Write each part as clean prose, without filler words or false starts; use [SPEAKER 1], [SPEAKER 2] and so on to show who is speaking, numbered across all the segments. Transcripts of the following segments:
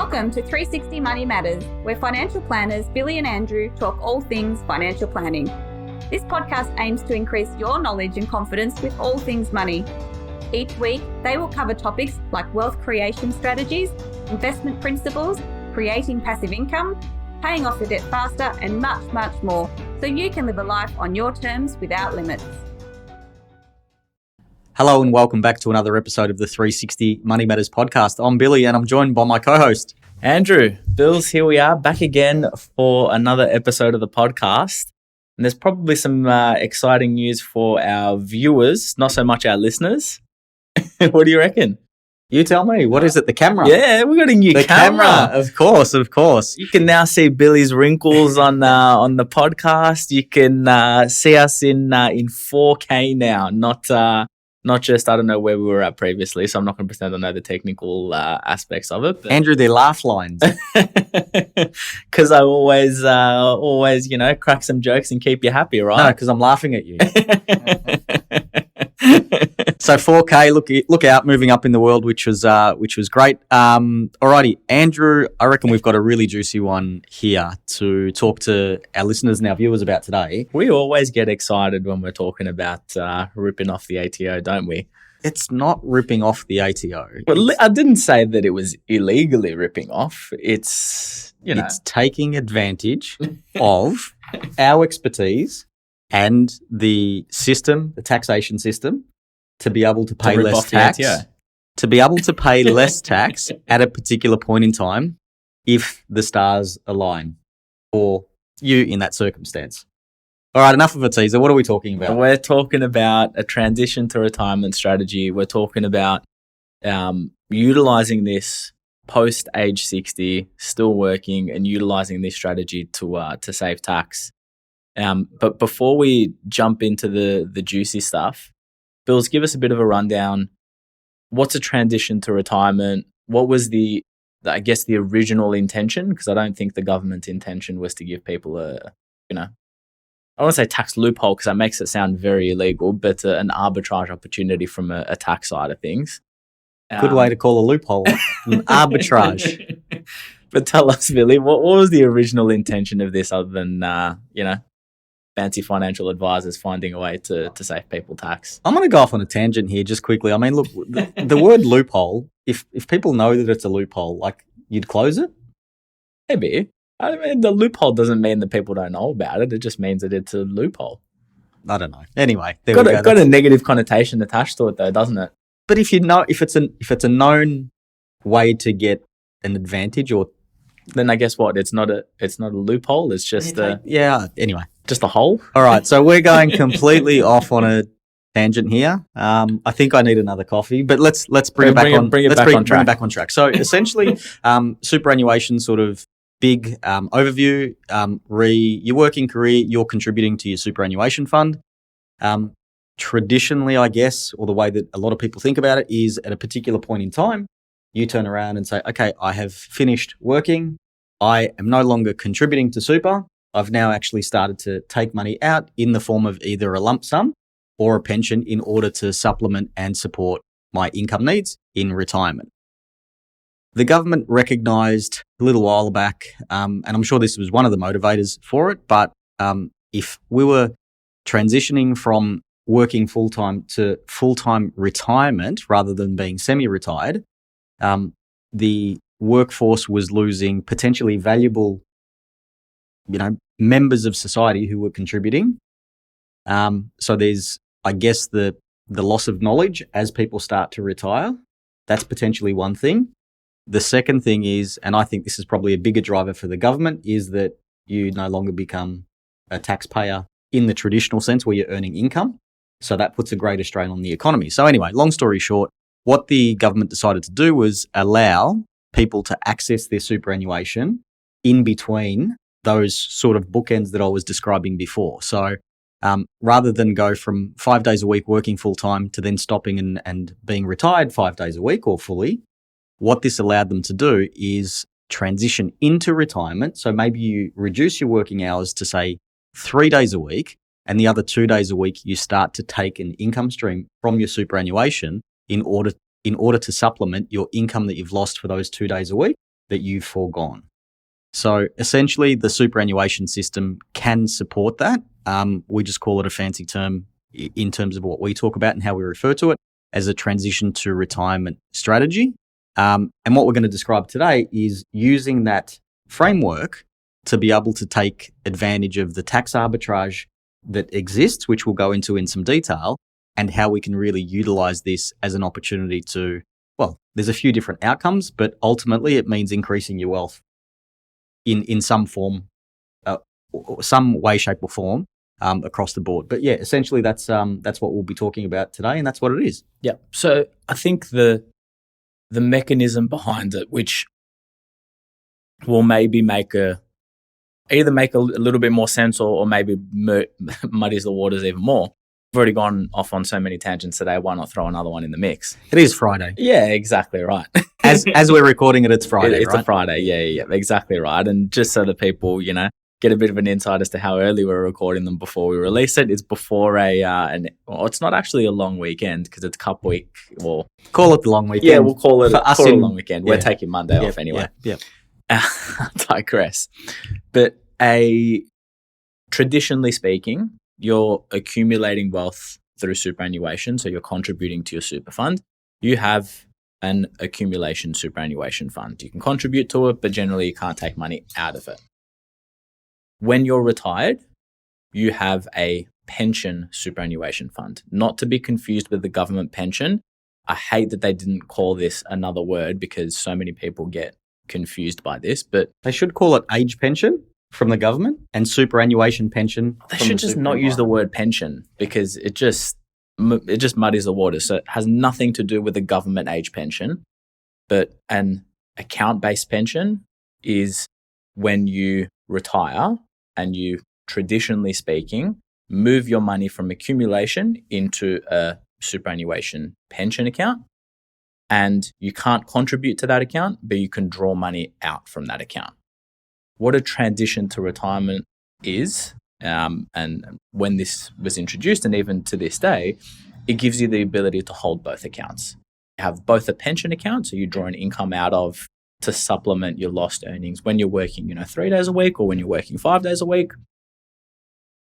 [SPEAKER 1] Welcome to 360 Money Matters, where financial planners Billy and Andrew talk all things financial planning. This podcast aims to increase your knowledge and confidence with all things money. Each week, they will cover topics like wealth creation strategies, investment principles, creating passive income, paying off your debt faster, and much, much more, so you can live a life on your terms without limits.
[SPEAKER 2] Hello and welcome back to another episode of the 360 Money Matters podcast. I'm Billy and I'm joined by my co-host,
[SPEAKER 3] Andrew. Bills, here we are back again for another episode of the podcast. And there's probably some exciting news for our viewers, not so much our listeners. What do you reckon?
[SPEAKER 2] You tell me. What is it? The camera?
[SPEAKER 3] Yeah, we got a new camera.
[SPEAKER 2] Of course.
[SPEAKER 3] You can now see Billy's wrinkles on the podcast. You can see us in 4K now, not just, I don't know where we were at previously, so I'm not going to pretend I know the technical aspects of it. But
[SPEAKER 2] Andrew, they're laugh lines.
[SPEAKER 3] Because I always, crack some jokes and keep you happy, right?
[SPEAKER 2] No, because I'm laughing at you. So 4K, look out, moving up in the world, which was great. Alrighty, Andrew, I reckon we've got a really juicy one here to talk to our listeners and our viewers about today.
[SPEAKER 3] We always get excited when we're talking about ripping off the ATO, don't we?
[SPEAKER 2] It's not ripping off the ATO.
[SPEAKER 3] Well, I didn't say that it was illegally ripping off. It's
[SPEAKER 2] taking advantage of our expertise and the system, the taxation system, to be able to pay less tax, to be able to pay less tax at a particular point in time if the stars align for you in that circumstance. All right, enough of a teaser. What are we talking about?
[SPEAKER 3] We're talking about a transition to retirement strategy. We're talking about utilizing this post age 60, still working, and utilizing this strategy to save tax. But before we jump into the juicy stuff, Bills, give us a bit of a rundown. What's a transition to retirement? What was the original intention? Because I don't think the government's intention was to give people I don't want to say tax loophole because that makes it sound very illegal, but an arbitrage opportunity from a tax side of things.
[SPEAKER 2] Good way to call a loophole, an arbitrage.
[SPEAKER 3] But tell us, Billy, what was the original intention of this other than, fancy financial advisors finding a way to save people tax?
[SPEAKER 2] I'm going to go off on a tangent here just quickly. I mean, look, the word loophole, if people know that it's a loophole, like you'd close it?
[SPEAKER 3] Maybe. I mean, the loophole doesn't mean that people don't know about it. It just means that it's a loophole.
[SPEAKER 2] I don't know. Anyway,
[SPEAKER 3] got a negative connotation attached to it though, doesn't it?
[SPEAKER 2] But if it's a known way to get an advantage, or
[SPEAKER 3] then I guess what? It's not a loophole. It's just
[SPEAKER 2] anyway.
[SPEAKER 3] Just a hole.
[SPEAKER 2] All right, so we're going completely off on a tangent here. I think I need another coffee, but let's bring it back on track. So essentially, superannuation sort of big overview. Your working career, you're contributing to your superannuation fund. Traditionally, I guess, or the way that a lot of people think about it is at a particular point in time, you turn around and say, okay, I have finished working. I am no longer contributing to super. I've now actually started to take money out in the form of either a lump sum or a pension in order to supplement and support my income needs in retirement. The government recognised a little while back, and I'm sure this was one of the motivators for it, but if we were transitioning from working full-time to full-time retirement rather than being semi-retired, the workforce was losing potentially valuable members of society who were contributing. So there's, I guess, the loss of knowledge as people start to retire. That's potentially one thing. The second thing is, and I think this is probably a bigger driver for the government, is that you no longer become a taxpayer in the traditional sense where you're earning income. So that puts a greater strain on the economy. So anyway, long story short, what the government decided to do was allow people to access their superannuation in between those sort of bookends that I was describing before. So rather than go from 5 days a week working full time to then stopping and being retired 5 days a week or fully, what this allowed them to do is transition into retirement. So maybe you reduce your working hours to say 3 days a week, and the other 2 days a week you start to take an income stream from your superannuation in order to supplement your income that you've lost for those 2 days a week. that you've foregone. So essentially, the superannuation system can support that. We just call it a fancy term in terms of what we talk about and how we refer to it as a transition to retirement strategy. And what we're going to describe today is using that framework to be able to take advantage of the tax arbitrage that exists, which we'll go into in some detail, and how we can really utilize this as an opportunity to, well, there's a few different outcomes, but ultimately it means increasing your wealth in some form, some way, shape or form across the board. But yeah, essentially that's what we'll be talking about today, and that's what it is.
[SPEAKER 3] Yeah. So I think the mechanism behind it, which will maybe either make a little bit more sense or maybe muddies the waters even more. We've already gone off on so many tangents today. Why not throw another one in the mix?
[SPEAKER 2] It is Friday.
[SPEAKER 3] Yeah, exactly right.
[SPEAKER 2] As we're recording it, it's Friday,
[SPEAKER 3] It's
[SPEAKER 2] right?
[SPEAKER 3] a Friday. Yeah, exactly right. And just so that people, get a bit of an insight as to how early we're recording them before we release it, it's before it's not actually a long weekend because it's Cup Week. Well,
[SPEAKER 2] call it the long weekend.
[SPEAKER 3] Yeah, we'll call it a long weekend.
[SPEAKER 2] Yeah.
[SPEAKER 3] We're taking Monday off anyway.
[SPEAKER 2] Yeah.
[SPEAKER 3] Digress. But traditionally speaking, you're accumulating wealth through superannuation, so you're contributing to your super fund. You have an accumulation superannuation fund. You can contribute to it, but generally you can't take money out of it. When you're retired, you have a pension superannuation fund, not to be confused with the government pension. I hate that they didn't call this another word because so many people get confused by this, but
[SPEAKER 2] they should call it age pension from the government and superannuation pension.
[SPEAKER 3] They should just not use the word pension because it just muddies the water. So it has nothing to do with the government age pension, but an account-based pension is when you retire and you, traditionally speaking, move your money from accumulation into a superannuation pension account. And you can't contribute to that account, but you can draw money out from that account. What a transition to retirement is, and when this was introduced, and even to this day, it gives you the ability to hold both accounts. You have both a pension account, so you draw an income out of to supplement your lost earnings when you're working, 3 days a week or when you're working 5 days a week.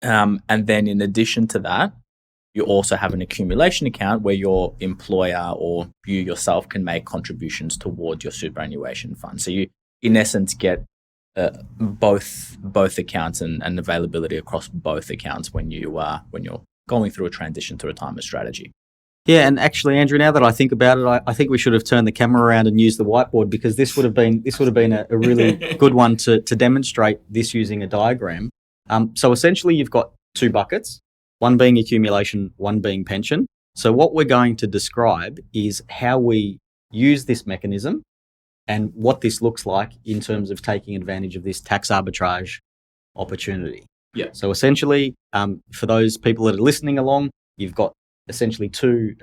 [SPEAKER 3] And then in addition to that, you also have an accumulation account where your employer or you yourself can make contributions towards your superannuation fund. So you, in essence, get both accounts and availability across both accounts when you're going through a transition to retirement strategy.
[SPEAKER 2] Yeah, and actually, Andrew, now that I think about it, I think we should have turned the camera around and used the whiteboard because this would have been a really good one to demonstrate this using a diagram. So essentially, you've got two buckets, one being accumulation, one being pension. So what we're going to describe is how we use this mechanism and what this looks like in terms of taking advantage of this tax arbitrage opportunity.
[SPEAKER 3] Yeah.
[SPEAKER 2] So essentially, for those people that are listening along, you've got essentially two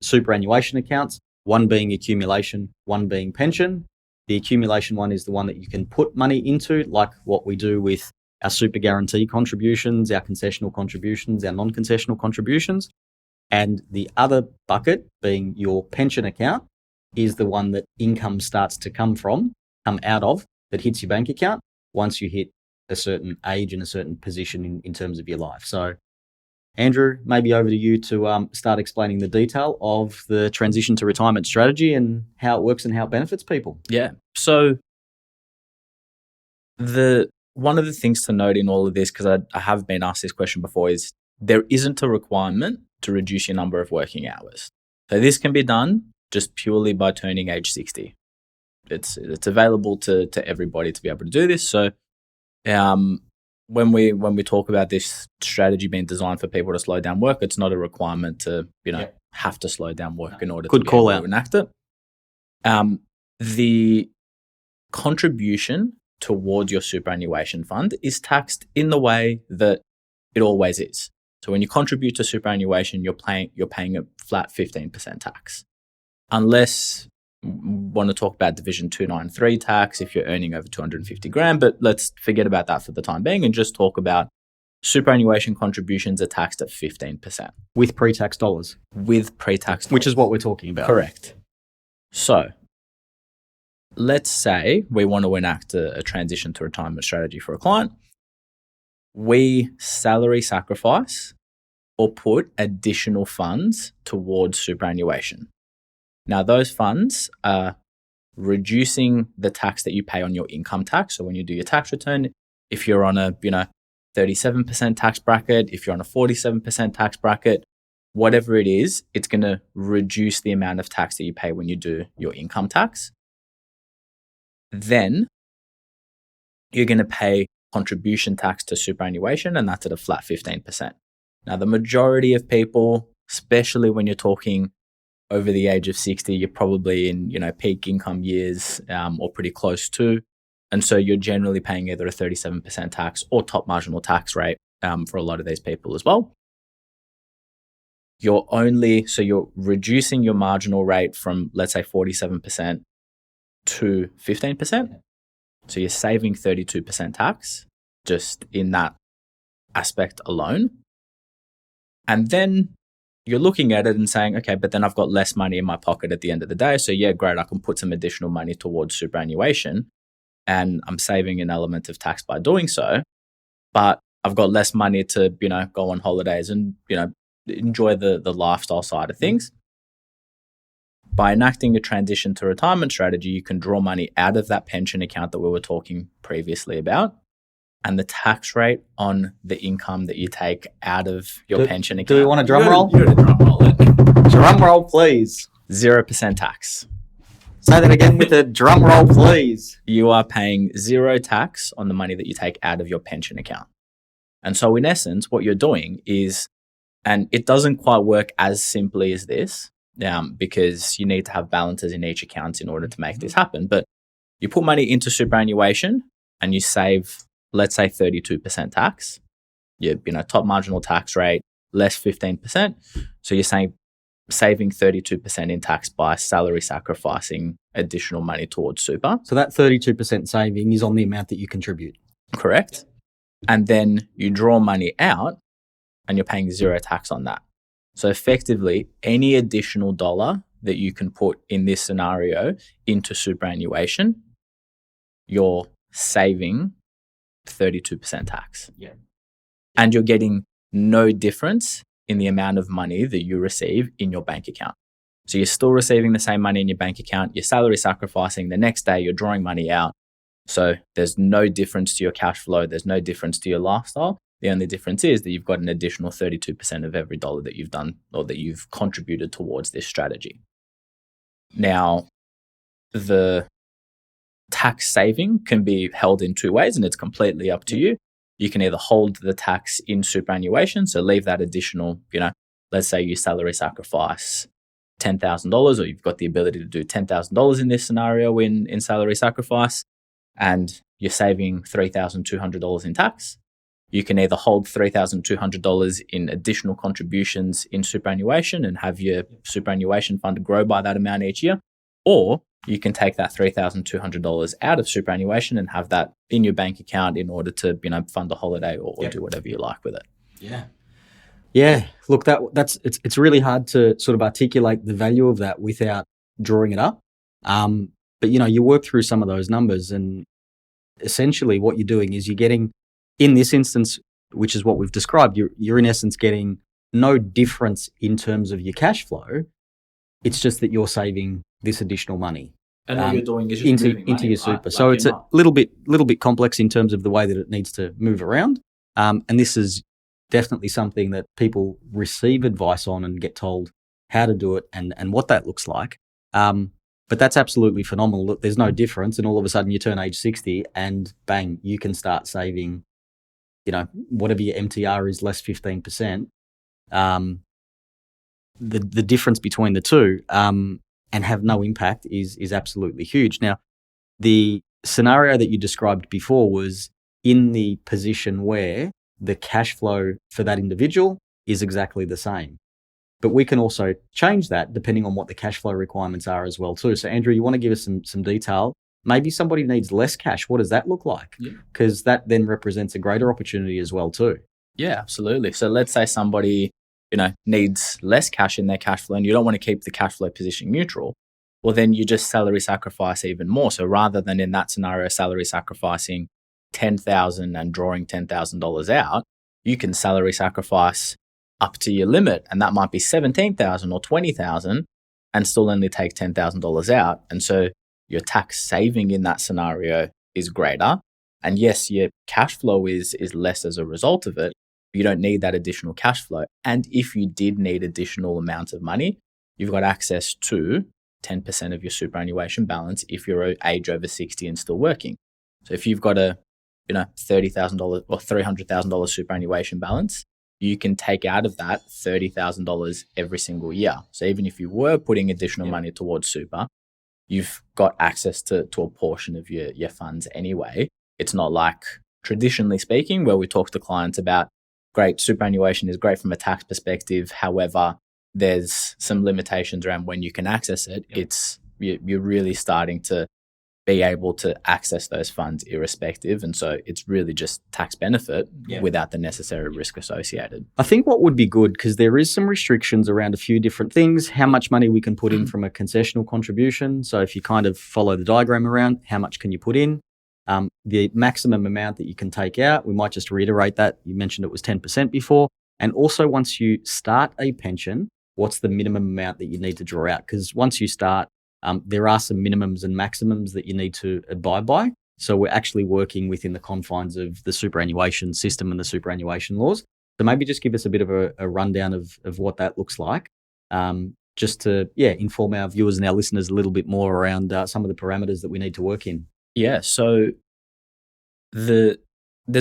[SPEAKER 2] superannuation accounts, one being accumulation, one being pension. The accumulation one is the one that you can put money into, like what we do with our super guarantee contributions, our concessional contributions, our non-concessional contributions. And the other bucket, being your pension account, is the one that income starts to come out of, that hits your bank account once you hit a certain age and a certain position in terms of your life. So, Andrew, maybe over to you to start explaining the detail of the transition to retirement strategy and how it works and how it benefits people.
[SPEAKER 3] Yeah. So one of the things to note in all of this, because I have been asked this question before, is there isn't a requirement to reduce your number of working hours. So this can be done just purely by turning age 60. It's available to everybody to be able to do this. So when we talk about this strategy being designed for people to slow down work, it's not a requirement to have to slow down work in order to be able to enact it. The contribution towards your superannuation fund is taxed in the way that it always is. So when you contribute to superannuation, you're paying a flat 15% tax, unless want to talk about Division 293 tax if you're earning over 250 grand, but let's forget about that for the time being and just talk about superannuation contributions are taxed at 15%.
[SPEAKER 2] With pre-tax dollars.
[SPEAKER 3] With pre-tax dollars.
[SPEAKER 2] Which is what we're talking about.
[SPEAKER 3] Correct. So let's say we want to enact a transition to retirement strategy for a client. We salary sacrifice or put additional funds towards superannuation. Now, those funds are reducing the tax that you pay on your income tax. So when you do your tax return, if you're on a 37% tax bracket, if you're on a 47% tax bracket, whatever it is, it's going to reduce the amount of tax that you pay when you do your income tax. Then you're going to pay contribution tax to superannuation, and that's at a flat 15%. Now, the majority of people, especially when you're talking over the age of 60, you're probably in peak income years or pretty close to. And so you're generally paying either a 37% tax or top marginal tax rate for a lot of these people as well. You're reducing your marginal rate from, let's say, 47% to 15%. So you're saving 32% tax just in that aspect alone. And then you're looking at it and saying, okay, but then I've got less money in my pocket at the end of the day. So yeah, great, I can put some additional money towards superannuation and I'm saving an element of tax by doing so. But I've got less money to, go on holidays and, enjoy the lifestyle side of things. By enacting a transition to retirement strategy, you can draw money out of that pension account that we were talking previously about. And the tax rate on the income that you take out of your pension account.
[SPEAKER 2] Do we want a drum roll?
[SPEAKER 3] You're a drum roll.
[SPEAKER 2] Drum roll, please.
[SPEAKER 3] 0% tax.
[SPEAKER 2] Say that again with a drum roll, please.
[SPEAKER 3] You are paying zero tax on the money that you take out of your pension account. And so in essence, what you're doing is, and it doesn't quite work as simply as this, because you need to have balances in each account in order to make this happen. But you put money into superannuation and you save, let's say, 32% tax. Your top marginal tax rate, less 15%. So you're saving 32% in tax by salary sacrificing additional money towards super.
[SPEAKER 2] So that 32% saving is on the amount that you contribute.
[SPEAKER 3] Correct. And then you draw money out and you're paying zero tax on that. So effectively, any additional dollar that you can put in this scenario into superannuation, you're saving 32% tax.
[SPEAKER 2] Yeah.
[SPEAKER 3] And you're getting no difference in the amount of money that you receive in your bank account. So you're still receiving the same money in your bank account, you're salary sacrificing, the next day you're drawing money out. So there's no difference to your cash flow, there's no difference to your lifestyle. The only difference is that you've got an additional 32% of every dollar that you've done or that you've contributed towards this strategy. Now, the tax saving can be held in two ways, and it's completely up to you. You can either hold the tax in superannuation, so leave that additional, let's say you salary sacrifice $10,000, or you've got the ability to do $10,000 in this scenario in salary sacrifice, and you're saving $3,200 in tax. You can either hold $3,200 in additional contributions in superannuation and have your superannuation fund grow by that amount each year, or you can take that $3,200 out of superannuation and have that in your bank account in order to, fund a holiday or do whatever you like with it.
[SPEAKER 2] Yeah. Yeah. Look, it's really hard to sort of articulate the value of that without drawing it up. But you work through some of those numbers, and essentially what you're doing is you're getting, in this instance, which is what we've described, you're in essence getting no difference in terms of your cash flow. It's just that you're saving this additional money.
[SPEAKER 3] And what you're doing is just
[SPEAKER 2] into your super. So it's a little bit complex in terms of the way that it needs to move around. And this is definitely something that people receive advice on and get told how to do it and what that looks like. But that's absolutely phenomenal. Look, there's no difference, and all of a sudden you turn age 60 and bang, you can start saving, whatever your MTR is, less 15%. The difference between the two and have no impact is absolutely huge. Now, the scenario that you described before was in the position where the cash flow for that individual is exactly the same. But we can also change that depending on what the cash flow requirements are as well too. So Andrew, you want to give us some detail? Maybe somebody needs less cash. What does that look like? Because that then represents a greater opportunity as well too.
[SPEAKER 3] Yeah, absolutely. So let's say somebody, needs less cash in their cash flow and you don't want to keep the cash flow position neutral. well, then you just salary sacrifice even more. So rather than in that scenario, salary sacrificing $10,000 and drawing $10,000 out, you can salary sacrifice up to your limit. And that might be $17,000 or $20,000 and still only take $10,000 out. And so your tax saving in that scenario is greater. And yes, your cash flow is less as a result of it. You don't need that additional cash flow. And if you did need additional amounts of money, you've got access to 10% of your superannuation balance if you're age over 60 and still working. So if you've got a $30,000 or $300,000 superannuation balance, you can take out of that $30,000 every single year. So even if you were putting additional money towards super, you've got access to a portion of your funds anyway. It's not like traditionally speaking, where we talk to clients about, great, superannuation is great from a tax perspective. However, there's some limitations around when you can access it. You're really starting to be able to access those funds irrespective. And so it's really just tax benefit without the necessary risk associated.
[SPEAKER 2] I think what would be good, because there is some restrictions around a few different things, how much money we can put in from a concessional contribution. So if you kind of follow the diagram around, how much can you put in? The maximum amount that you can take out, we might just reiterate that. You mentioned it was 10% before. And also once you start a pension, what's the minimum amount that you need to draw out? Because once you start, there are some minimums and maximums that you need to abide by. So we're actually working within the confines of the superannuation system and the superannuation laws. So maybe just give us a bit of a rundown of what that looks like, just to inform our viewers and our listeners a little bit more around some of the parameters that we need to work in.
[SPEAKER 3] Yeah, so there's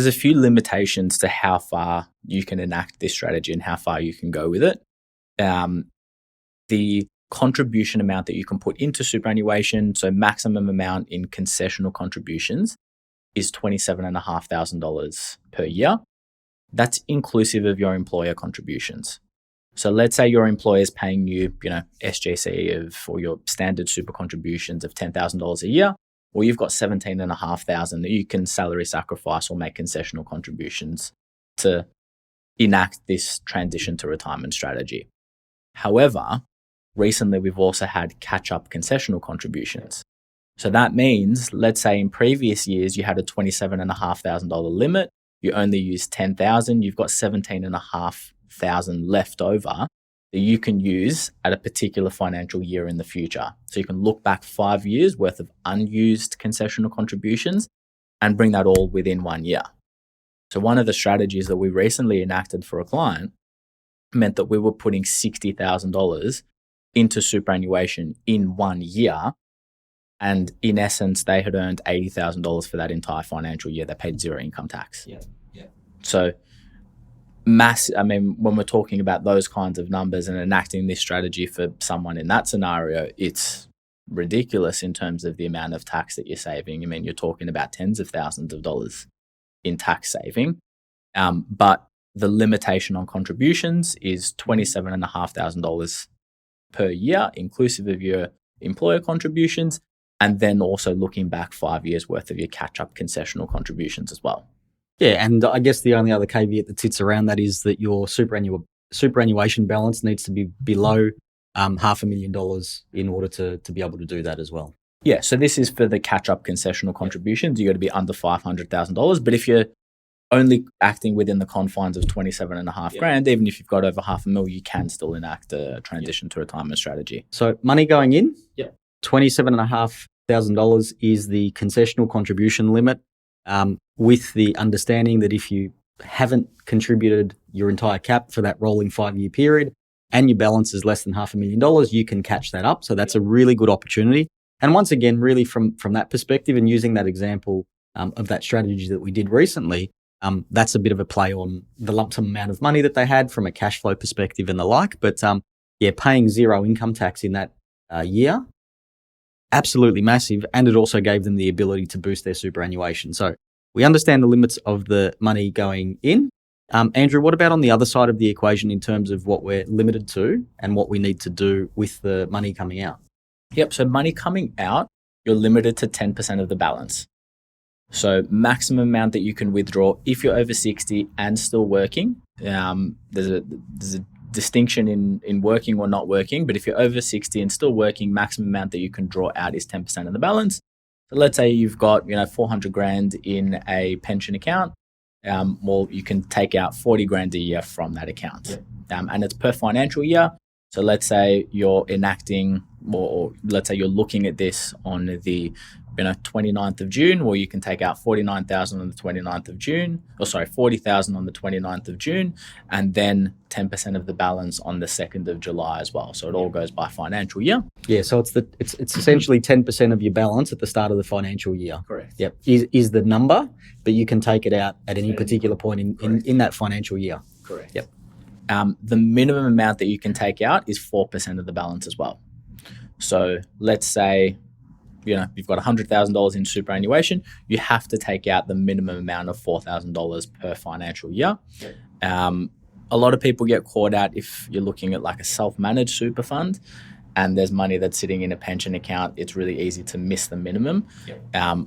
[SPEAKER 3] a few limitations to how far you can enact this strategy and how far you can go with it. The contribution amount that you can put into superannuation, so maximum amount in concessional contributions, is $27,500 per year. That's inclusive of your employer contributions. So let's say your employer is paying you, SGC or your standard super contributions of $10,000 a year. Well, you've got $17,500 that you can salary sacrifice or make concessional contributions to enact this transition to retirement strategy. However, recently we've also had catch-up concessional contributions. So that means, let's say in previous years you had a $27,500 limit, you only used $10,000, you've got $17,500 left over that you can use at a particular financial year in the future. So you can look back 5 years worth of unused concessional contributions and bring that all within 1 year. So one of the strategies that we recently enacted for a client meant that we were putting $60,000 into superannuation in 1 year. And in essence, they had earned $80,000 for that entire financial year. They paid zero income tax.
[SPEAKER 2] Yeah.
[SPEAKER 3] So when we're talking about those kinds of numbers and enacting this strategy for someone in that scenario, it's ridiculous in terms of the amount of tax that you're saving. You're talking about tens of thousands of dollars in tax saving. But the limitation on contributions is $27,500 per year, inclusive of your employer contributions, and then also looking back 5 years worth of your catch-up concessional contributions as well.
[SPEAKER 2] Yeah, and I guess the only other caveat that sits around that is that your superannuation balance needs to be below $500,000 in order to be able to do that as well.
[SPEAKER 3] Yeah, so this is for the catch-up concessional contributions. You got to be under $500,000. But if you're only acting within the confines of $27,500, even if you've got over $500,000, you can still enact a transition to retirement strategy.
[SPEAKER 2] So money going in, $27,500 is the concessional contribution limit, with the understanding that if you haven't contributed your entire cap for that rolling 5-year period and your balance is less than $500,000, you can catch that up. So that's a really good opportunity. And once again, really from that perspective and using that example of that strategy that we did recently, that's a bit of a play on the lump sum amount of money that they had from a cash flow perspective and the like. But paying zero income tax in that year, absolutely massive. And it also gave them the ability to boost their superannuation. So we understand the limits of the money going in. Andrew, what about on the other side of the equation in terms of what we're limited to and what we need to do with the money coming out?
[SPEAKER 3] Yep. So money coming out, you're limited to 10% of the balance. So maximum amount that you can withdraw if you're over 60 and still working. There's a distinction in working or not working, but if you're over 60 and still working, maximum amount that you can draw out is 10% of the balance. So let's say you've got 400 grand in a pension account. Well, you can take out 40 grand a year from that account, and it's per financial year. So let's say you're enacting, or let's say you're looking at this on the 29th of June, or you can take out 49,000 on the 29th of June, 40,000 on the 29th of June, and then 10% of the balance on the 2nd of July as well. So it all goes by financial year.
[SPEAKER 2] Yeah, so it's essentially 10% of your balance at the start of the financial year.
[SPEAKER 3] Correct.
[SPEAKER 2] Yep, is the number, but you can take it out at any particular point in that financial year.
[SPEAKER 3] Correct.
[SPEAKER 2] Yep.
[SPEAKER 3] The minimum amount that you can take out is 4% of the balance as well. So let's say you've got $100,000 in superannuation, you have to take out the minimum amount of $4,000 per financial year. A lot of people get caught out if you're looking at like a self-managed super fund and there's money that's sitting in a pension account. It's really easy to miss the minimum.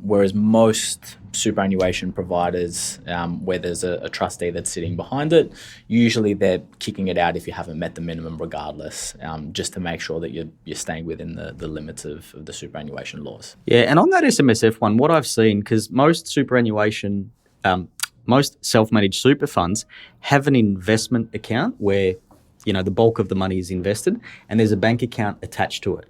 [SPEAKER 3] Whereas most superannuation providers, where there's a trustee that's sitting behind it, usually they're kicking it out if you haven't met the minimum regardless, just to make sure that you're staying within the limits of the superannuation laws.
[SPEAKER 2] Yeah, and on that SMSF one, what I've seen, because most superannuation, most self-managed super funds have an investment account where the bulk of the money is invested and there's a bank account attached to it.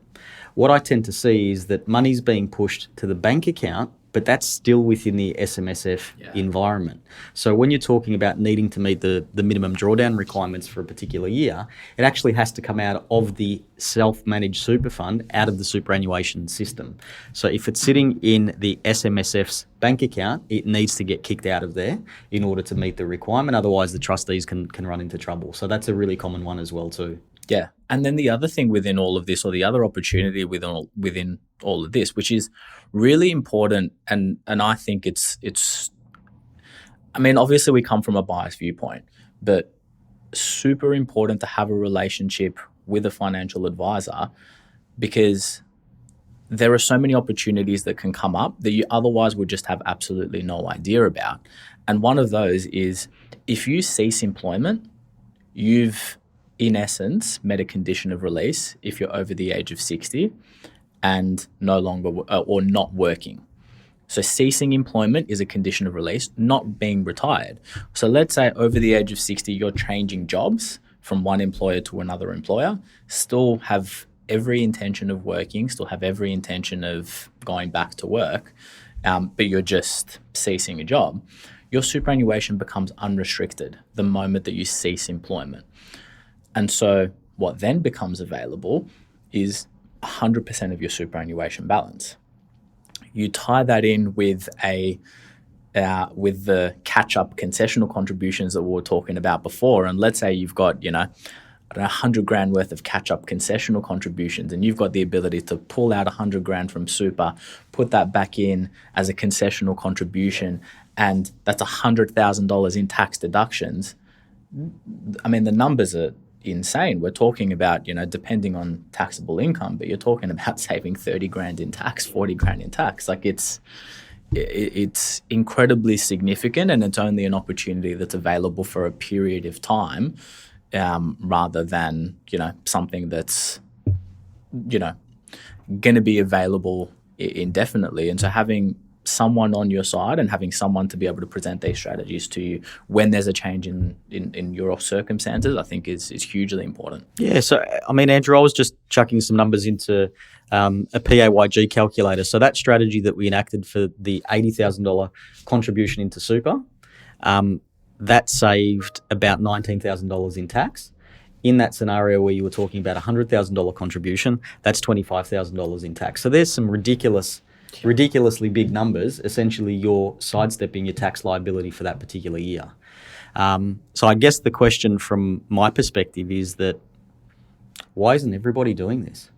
[SPEAKER 2] What I tend to see is that money's being pushed to the bank account, but that's still within the SMSF environment. So when you're talking about needing to meet the minimum drawdown requirements for a particular year, it actually has to come out of the self-managed super fund, out of the superannuation system. So if it's sitting in the SMSF's bank account, it needs to get kicked out of there in order to meet the requirement. Otherwise, the trustees can run into trouble. So that's a really common one as well too.
[SPEAKER 3] Yeah. And then the other thing within all of this, or the other opportunity within all of this, which is really important, and I think it's obviously we come from a biased viewpoint, but super important to have a relationship with a financial advisor, because there are so many opportunities that can come up that you otherwise would just have absolutely no idea about. And one of those is if you cease employment, you've in essence met a condition of release if you're over the age of 60 and no longer or not working. So ceasing employment is a condition of release, not being retired. So let's say over the age of 60, you're changing jobs from one employer to another employer, still have every intention of working, still have every intention of going back to work, but you're just ceasing a job. Your superannuation becomes unrestricted the moment that you cease employment. And so what then becomes available is 100% of your superannuation balance. You tie that in with the catch-up concessional contributions that we were talking about before. And let's say you've got, 100 grand worth of catch-up concessional contributions, and you've got the ability to pull out 100 grand from super, put that back in as a concessional contribution, and that's $100,000 in tax deductions. The numbers are insane. We're talking about, depending on taxable income, but you're talking about saving 30 grand in tax, 40 grand in tax. Like it's incredibly significant, and it's only an opportunity that's available for a period of time, rather than, something that's, going to be available indefinitely. And so having someone on your side and having someone to be able to present these strategies to you when there's a change in your circumstances, I think is hugely important.
[SPEAKER 2] Yeah. So, Andrew, I was just chucking some numbers into a PAYG calculator. So that strategy that we enacted for the $80,000 contribution into super, that saved about $19,000 in tax. In that scenario where you were talking about $100,000 contribution, that's $25,000 in tax. So there's some ridiculously big numbers. Essentially, you're sidestepping your tax liability for that particular year. So I guess the question from my perspective is that why isn't everybody doing this?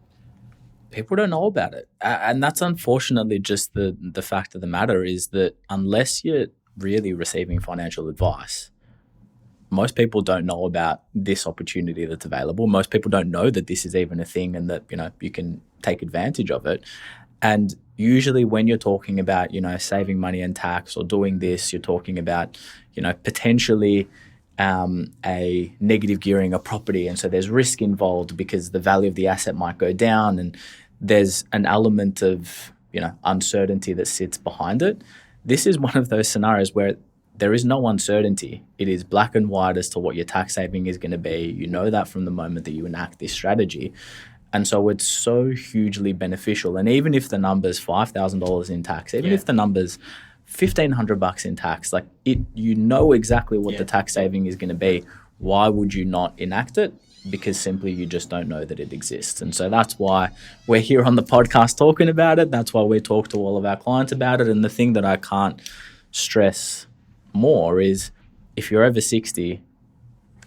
[SPEAKER 3] People don't know about it. And that's unfortunately just the fact of the matter is that unless you're really receiving financial advice, most people don't know about this opportunity that's available. Most people don't know that this is even a thing and that, you can take advantage of it. And usually when you're talking about, saving money and tax or doing this, you're talking about, potentially a negative gearing a property, and so there's risk involved because the value of the asset might go down, and there's an element of uncertainty that sits behind it. This is one of those scenarios where there is no uncertainty. It is black and white as to what your tax saving is going to be. You know that from the moment that you enact this strategy. And so it's so hugely beneficial. And even if the number's $5,000 in tax, even if the number's $1,500 in tax, you know exactly what the tax saving is going to be. Why would you not enact it? Because simply you just don't know that it exists. And so that's why we're here on the podcast talking about it. That's why we talk to all of our clients about it. And the thing that I can't stress more is if you're over 60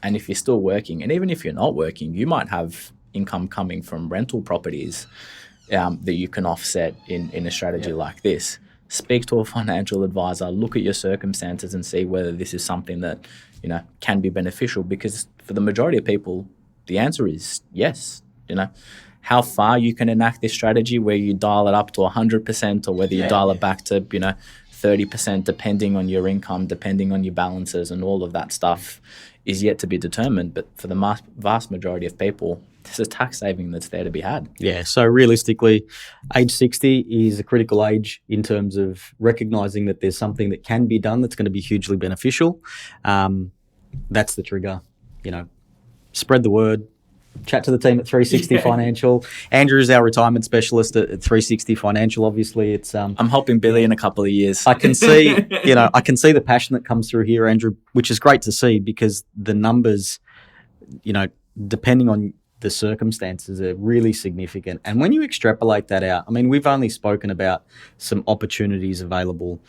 [SPEAKER 3] and if you're still working, and even if you're not working, you might have income coming from rental properties that you can offset in a strategy like this. Speak to a financial advisor, look at your circumstances and see whether this is something that can be beneficial, because for the majority of people, the answer is yes. How far you can enact this strategy, where you dial it up to 100% or whether you dial it back to 30%, depending on your income, depending on your balances, and all of that stuff is yet to be determined. But for the vast majority of people, there's a tax saving that's there to be had.
[SPEAKER 2] Yeah, so realistically, age 60 is a critical age in terms of recognising that there's something that can be done that's going to be hugely beneficial. That's the trigger. Spread the word. Chat to the team at 360 Financial. Andrew is our retirement specialist at 360 Financial. Obviously, it's
[SPEAKER 3] I'm helping Billy in a couple of years.
[SPEAKER 2] I can see, I can see the passion that comes through here, Andrew, which is great to see, because the numbers, depending on the circumstances, are really significant. And when you extrapolate that out, we've only spoken about some opportunities available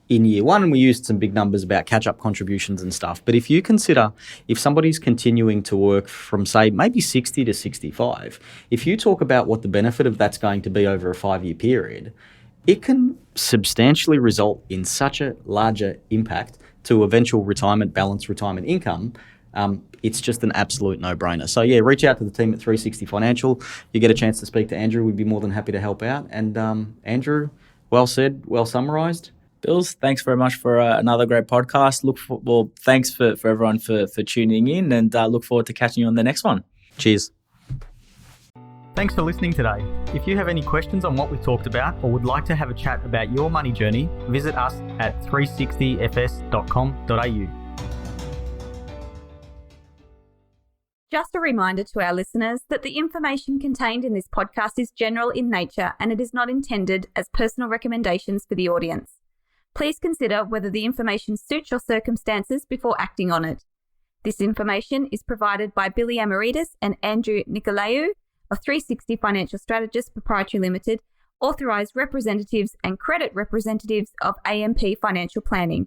[SPEAKER 2] in year one, and we used some big numbers about catch-up contributions and stuff. But if you consider, if somebody's continuing to work from, say, maybe 60 to 65, if you talk about what the benefit of that's going to be over a 5-year period, it can substantially result in such a larger impact to eventual retirement balance, retirement income. It's just an absolute no-brainer. So, reach out to the team at 360 Financial. You get a chance to speak to Andrew. We'd be more than happy to help out. And Andrew, well said, well summarised.
[SPEAKER 3] Bills, thanks very much for another great podcast. Thanks for everyone for tuning in, and look forward to catching you on the next one.
[SPEAKER 2] Cheers.
[SPEAKER 4] Thanks for listening today. If you have any questions on what we talked about or would like to have a chat about your money journey, visit us at 360fs.com.au.
[SPEAKER 1] Just a reminder to our listeners that the information contained in this podcast is general in nature and it is not intended as personal recommendations for the audience. Please consider whether the information suits your circumstances before acting on it. This information is provided by Billy Amiridis and Andrew Nicolaou of 360 Financial Strategists Pty Ltd, authorized representatives and credit representatives of AMP Financial Planning.